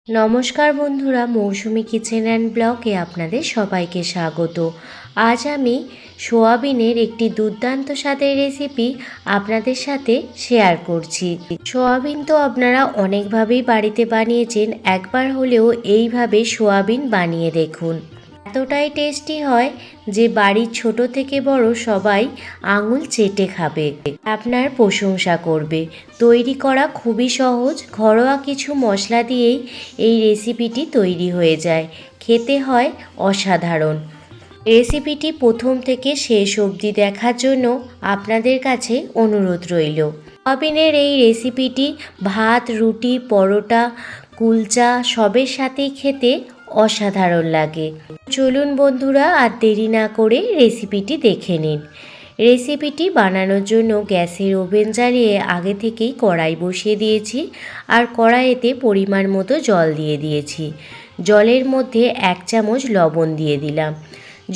নমস্কার বন্ধুরা, মৌসুমি kitchen and ব্লগে আপনাদের সবাইকে স্বাগত। আজ আমি সোয়াবিনের একটি দুর্দান্ত স্বাদের রেসিপি আপনাদের সাথে শেয়ার করছি। সোয়াবিন তো আপনারা অনেকভাবেই বাড়িতে বানিয়েছেন, একবার হলেও এইভাবে সোয়াবিন বানিয়ে দেখুন। এতটাই টেস্টি হয় যে বাড়ির ছোট থেকে বড় সবাই আঙুল চেটে খাবে, আপনার প্রশংসা করবে। তৈরি করা খুবই সহজ, ঘরোয়া কিছু মশলা দিয়েই এই রেসিপিটি তৈরি হয়ে যায়, খেতে হয় অসাধারণ। রেসিপিটি প্রথম থেকে শেষ অবধি দেখার জন্য আপনাদের কাছে অনুরোধ রইল। সোয়াবিনের এই রেসিপিটি ভাত, রুটি, পরোটা, কুলচা সবের সাথেই খেতে অসাধারণ লাগে। চলুন বন্ধুরা, আর দেরি না করে রেসিপিটি দেখে নিন। রেসিপিটি বানানোর জন্য গ্যাসের ওভেন জ্বালিয়ে আগে থেকেই কড়াই বসিয়ে দিয়েছি, আর কড়াইতে পরিমাণ মতো জল দিয়ে দিয়েছি। জলের মধ্যে 1 চামচ লবণ দিয়ে দিলাম।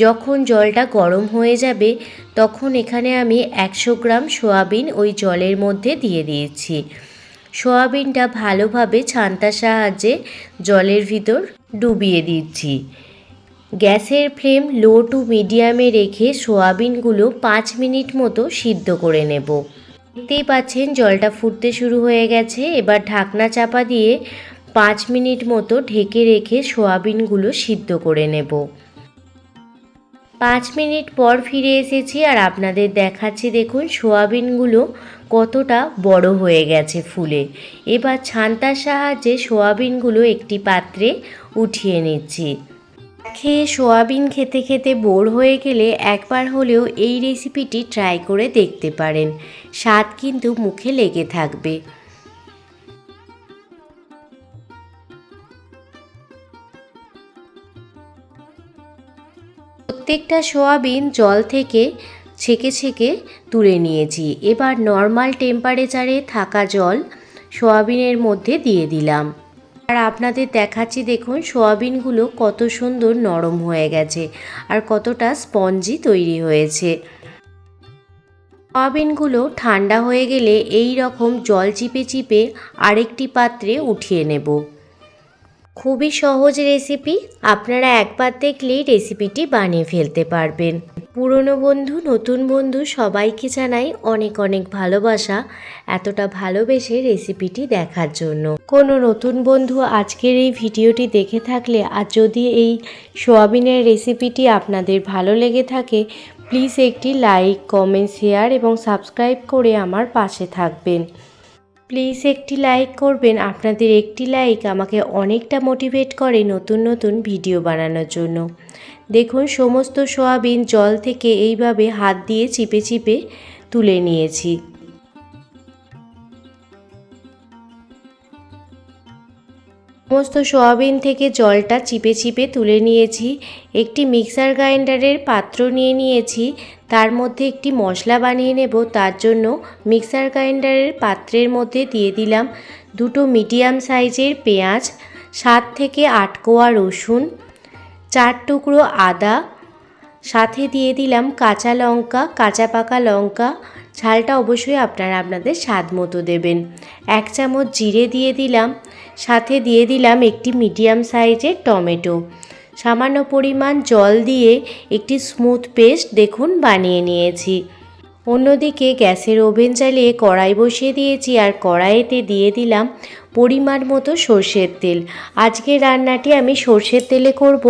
যখন জলটা গরম হয়ে যাবে তখন এখানে আমি 100 গ্রাম সোয়াবিন ওই জলের মধ্যে দিয়ে দিয়েছি। সোয়াবিনটা ভালোভাবে ছান্তার সাহায্যে জলের ভিতর ডুবিয়ে দিচ্ছি। গ্যাসের ফ্লেম লো টু মিডিয়ামে রেখে সোয়াবিনগুলো 5 মিনিট মতো সিদ্ধ করে নেব। দেখতেই পাচ্ছেন জলটা ফুটতে শুরু হয়ে গেছে। এবার ঢাকনা চাপা দিয়ে 5 মিনিট মতো ঢেকে রেখে সোয়াবিনগুলো সিদ্ধ করে নেব। 5 মিনিট পর ফিরে এসেছি আর আপনাদের দেখাচ্ছি, দেখুন সোয়াবিনগুলো কতটা বড় হয়ে গেছে ফুলে। এবার ছান্তার সাহায্যে সোয়াবিনগুলো একটি পাত্রে উঠিয়ে নিচ্ছি। খেয়ে সোয়াবিন খেতে খেতে বোর হয়ে গেলে একবার হলেও এই রেসিপিটি ট্রাই করে দেখতে পারেন, স্বাদ কিন্তু মুখে লেগে থাকবে। প্রত্যেকটা সোয়াবিন জল থেকে ছেঁকে ছেঁকে তুলে নিয়েছি। এবার নর্মাল টেম্পারেচারে থাকা জল সোয়াবিনের মধ্যে দিয়ে দিলাম। আর আপনাদের দেখাচ্ছি, দেখুন সোয়াবিনগুলো কত সুন্দর নরম হয়ে গেছে আর কতটা স্পঞ্জি তৈরি হয়েছে। সোয়াবিনগুলো ঠান্ডা হয়ে গেলে এই রকম জল চিপে চিপে আরেকটি পাত্রে উঠিয়ে নেব। খুবই সহজ রেসিপি, আপনারা একবার দেখলেই রেসিপিটি বানিয়ে ফেলতে পারবেন। পুরনো বন্ধু, নতুন বন্ধু সবাইকে জানাই অনেক অনেক ভালোবাসা এতটা ভালোবেসে রেসিপিটি দেখার জন্য। কোনো নতুন বন্ধু আজকের এই ভিডিওটি দেখে থাকলে আর যদি এই সোয়াবিনের রেসিপিটি আপনাদের ভালো লেগে থাকে, প্লিজ একটি লাইক, কমেন্ট, শেয়ার এবং সাবস্ক্রাইব করে আমার পাশে থাকবেন। প্লিজ একটি লাইক করবেন, আপনাদের একটি লাইক আমাকে অনেকটা মোটিভেট করে নতুন নতুন ভিডিও বানানোর জন্য। দেখুন সমস্ত সোয়াবিন জল থেকে এইভাবে হাত দিয়ে চিপে চিপে তুলে নিয়েছি। সমস্ত সোয়াবিন থেকে জলটা চিপে চিপে তুলে নিয়েছি। একটি মিক্সার গ্রাইন্ডারের পাত্র নিয়ে নিয়েছি, তার মধ্যে একটি মশলা বানিয়ে নেব। তার জন্য মিক্সার গ্রাইন্ডারের পাত্রের মধ্যে দিয়ে দিলাম 2 মিডিয়াম সাইজের পেঁয়াজ, 7 থেকে 8 কোয়া রসুন, 4 টুকরো আদা, সাথে দিয়ে দিলাম কাঁচা লঙ্কা, কাঁচা পাকা লঙ্কা। ঝালটা অবশ্যই আপনারা আপনাদের স্বাদ মতো দেবেন। 1 চামচ জিরে দিয়ে দিলাম, সাথে দিয়ে দিলাম একটি মিডিয়াম সাইজের টমেটো। সামান্য পরিমাণ জল দিয়ে একটি স্মুথ পেস্ট দেখুন বানিয়ে নিয়েছি। অন্যদিকে গ্যাসের ওভেন জ্বালিয়ে কড়াই বসিয়ে দিয়েছি আর কড়াইতে দিয়ে দিলাম পরিমাণ মতো সর্ষের তেল। আজকের রান্নাটি আমি সর্ষের তেলে করব,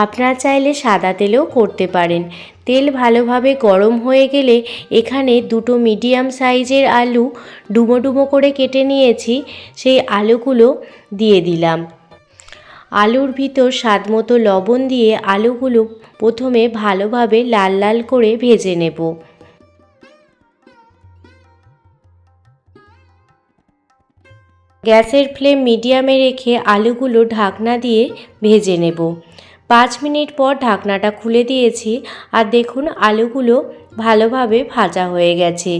আপনারা চাইলে সাদা তেলেও করতে পারেন। তেল ভালোভাবে গরম হয়ে গেলে এখানে 2 মিডিয়াম সাইজের আলু ডুমো ডুমো করে কেটে নিয়েছি, সেই আলুগুলো দিয়ে দিলাম। আলুর ভিতর স্বাদ মতো লবণ দিয়ে আলুগুলো প্রথমে ভালোভাবে লাল লাল করে ভেজে নেব। গ্যাসের ফ্লেম মিডিয়ামে রেখে আলুগুলো ঢাকনা দিয়ে ভেজে নেব। 5 মিনিট পর ঢাকনাটা খুলে দিয়েছি আর দেখুন আলুগুলো ভালোভাবে ভাজা হয়ে গেছে।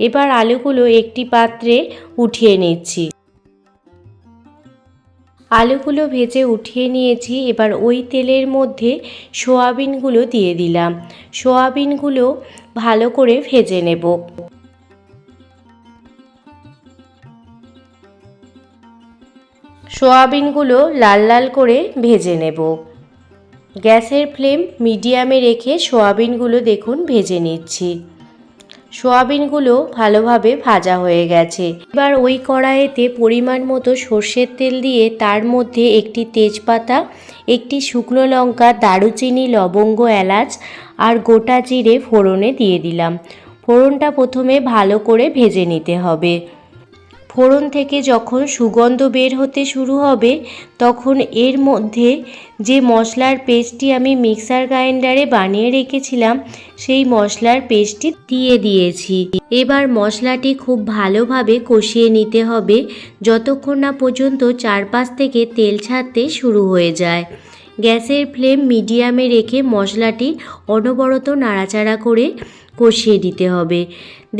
এবার আলুগুলো একটি পাত্রে উঠিয়ে নিচ্ছি। আলুগুলো ভেজে উঠিয়ে নিয়েছি। এবার ওই তেলের মধ্যে সোয়াবিনগুলো দিয়ে দিলাম। সোয়াবিনগুলো ভালো করে ভেজে নেব। সোয়াবিনগুলো লাল লাল করে ভেজে নেব। গ্যাসের ফ্লেম মিডিয়ামে রেখে সোয়াবিনগুলো দেখুন ভেজে নিচ্ছি। সোয়াবিনগুলো ভালোভাবে ভাজা হয়ে গেছে। এবার ওই কড়াইতে পরিমাণ মতো সর্ষের তেল দিয়ে তার মধ্যে একটি তেজপাতা, একটি শুকনো লঙ্কা, দারুচিনি, লবঙ্গ, এলাচ আর গোটা জিরে ফোড়নে দিয়ে দিলাম। ফোড়নটা প্রথমে ভালো করে ভেজে নিতে হবে। ফোড়ন থেকে যখন সুগন্ধ বের হতে শুরু হবে তখন এর মধ্যে যে মশলার পেস্টটি আমি মিক্সার গ্রাইন্ডারে বানিয়ে রেখেছিলাম সেই মশলার পেস্টটি দিয়ে দিয়েছি। এবার মশলাটি খুব ভালোভাবে কষিয়ে নিতে হবে যতক্ষণ না পর্যন্ত চারপাশ থেকে তেল ছাড়তে শুরু হয়ে যায়। গ্যাসের ফ্লেম মিডিয়ামে রেখে মশলাটি অনবরত নাড়াচাড়া করে কষিয়ে দিতে হবে।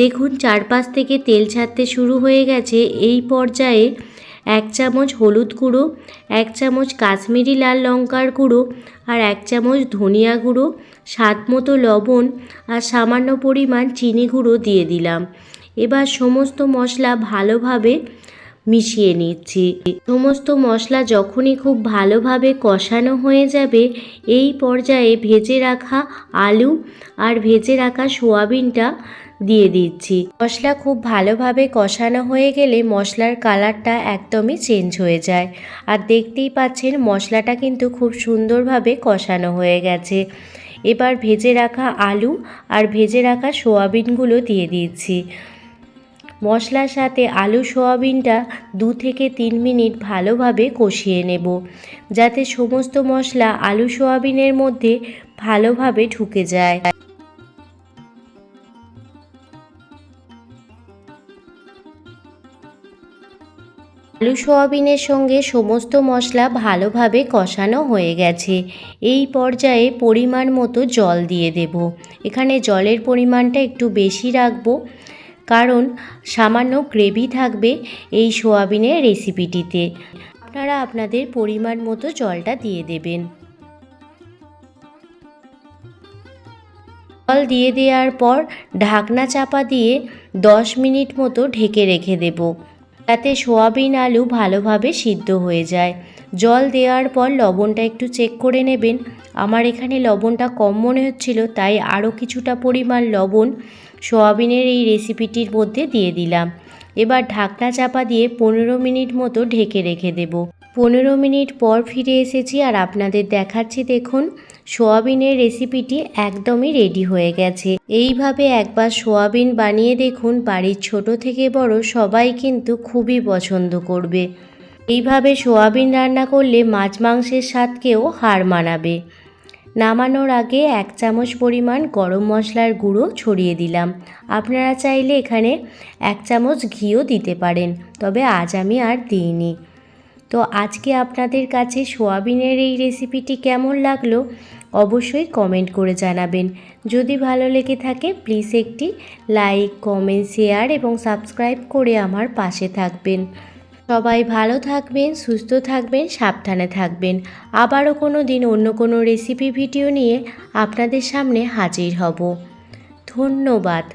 দেখুন চারপাশ থেকে তেল ছাড়তে শুরু হয়ে গেছে। এই পর্যায়ে 1 চামচ হলুদ গুঁড়ো, 1 চামচ কাশ্মীরি লাল লঙ্কার গুঁড়ো আর 1 চামচ ধনিয়া গুঁড়ো, স্বাদ মতো লবণ আর সামান্য পরিমাণ চিনি গুঁড়ো দিয়ে দিলাম। এবার সমস্ত মশলা ভালোভাবে মিশিয়ে নিচ্ছি। সমস্ত মশলা যখনই খুব ভালোভাবে কষানো হয়ে যাবে এই পর্যায়ে ভেজে রাখা আলু আর ভেজে রাখা সোয়াবিনটা দিয়ে দিচ্ছি। মশলা খুব ভালোভাবে কষানো হয়ে গেলে মশলার কালারটা একদমই চেঞ্জ হয়ে যায়। আর দেখতেই পাচ্ছেন মশলাটা কিন্তু খুব সুন্দরভাবে কষানো হয়ে গেছে। এবার ভেজে রাখা আলু আর ভেজে রাখা সোয়াবিনগুলো দিয়ে দিচ্ছি। মশলার সাথে আলু সোয়াবিনটা 2 থেকে 3 মিনিট ভালোভাবে কষিয়ে নেব যাতে সমস্ত মশলা আলু সোয়াবিনের মধ্যে ভালোভাবে ঢুকে যায়। আলু সোয়াবিনের সঙ্গে সমস্ত মশলা ভালোভাবে কষানো হয়ে গেছে। এই পর্যায়ে পরিমাণ মতো জল দিয়ে দেব। এখানে জলের পরিমাণটা একটু বেশি রাখবো কারণ সামান্য গ্রেভি থাকবে এই সোয়াবিনের রেসিপিটিতে। আপনারা আপনাদের পরিমাণ মতো জলটা দিয়ে দেবেন। জল দিয়ে দেওয়ার পর ঢাকনা চাপা দিয়ে 10 মিনিট মতো ঢেকে রেখে দেব যাতে সোয়াবিন আলু ভালোভাবে সিদ্ধ হয়ে যায়। জল দেওয়ার পর লবণটা একটু চেক করে নেবেন। আমার এখানে লবণটা কম মনে হচ্ছিল তাই আরও কিছুটা পরিমাণ লবণ সোয়াবিনের এই রেসিপিটির মধ্যে দিয়ে দিলাম। এবার ঢাকনা চাপা দিয়ে 15 মিনিট মতো ঢেকে রেখে দেব। 15 মিনিট পর ফিরে এসেছি আর আপনাদের দেখাচ্ছি। দেখুন সোয়াবিনের রেসিপিটি একদমই রেডি হয়ে গেছে। এইভাবে একবার সোয়াবিন বানিয়ে দেখুন, বাড়ির ছোট থেকে বড় সবাই কিন্তু খুবই পছন্দ করবে। এইভাবে সোয়াবিন রান্না করলে মাছ মাংসের স্বাদকেও হার মানাবে। নামানোর আগে 1 চামচ পরিমাণ গরম মশলার গুঁড়ো ছড়িয়ে দিলাম। আপনারা চাইলে এখানে 1 চামচ ঘিও দিতে পারেন, তবে আজ আমি আর দিইনি। তো আজকে আপনাদের কাছে সোয়াবিনের এই রেসিপিটি কেমন লাগলো অবশ্যই কমেন্ট করে জানাবেন। যদি ভালো লেগে থাকে প্লিজ একটি লাইক, কমেন্ট, শেয়ার এবং সাবস্ক্রাইব করে আমার পাশে থাকবেন। সবাই ভালো থাকবেন, সুস্থ থাকবেন, সাবধানে থাকবেন। আবারও কোনো দিন অন্য কোনো রেসিপি ভিডিও নিয়ে আপনাদের সামনে হাজির হব। ধন্যবাদ।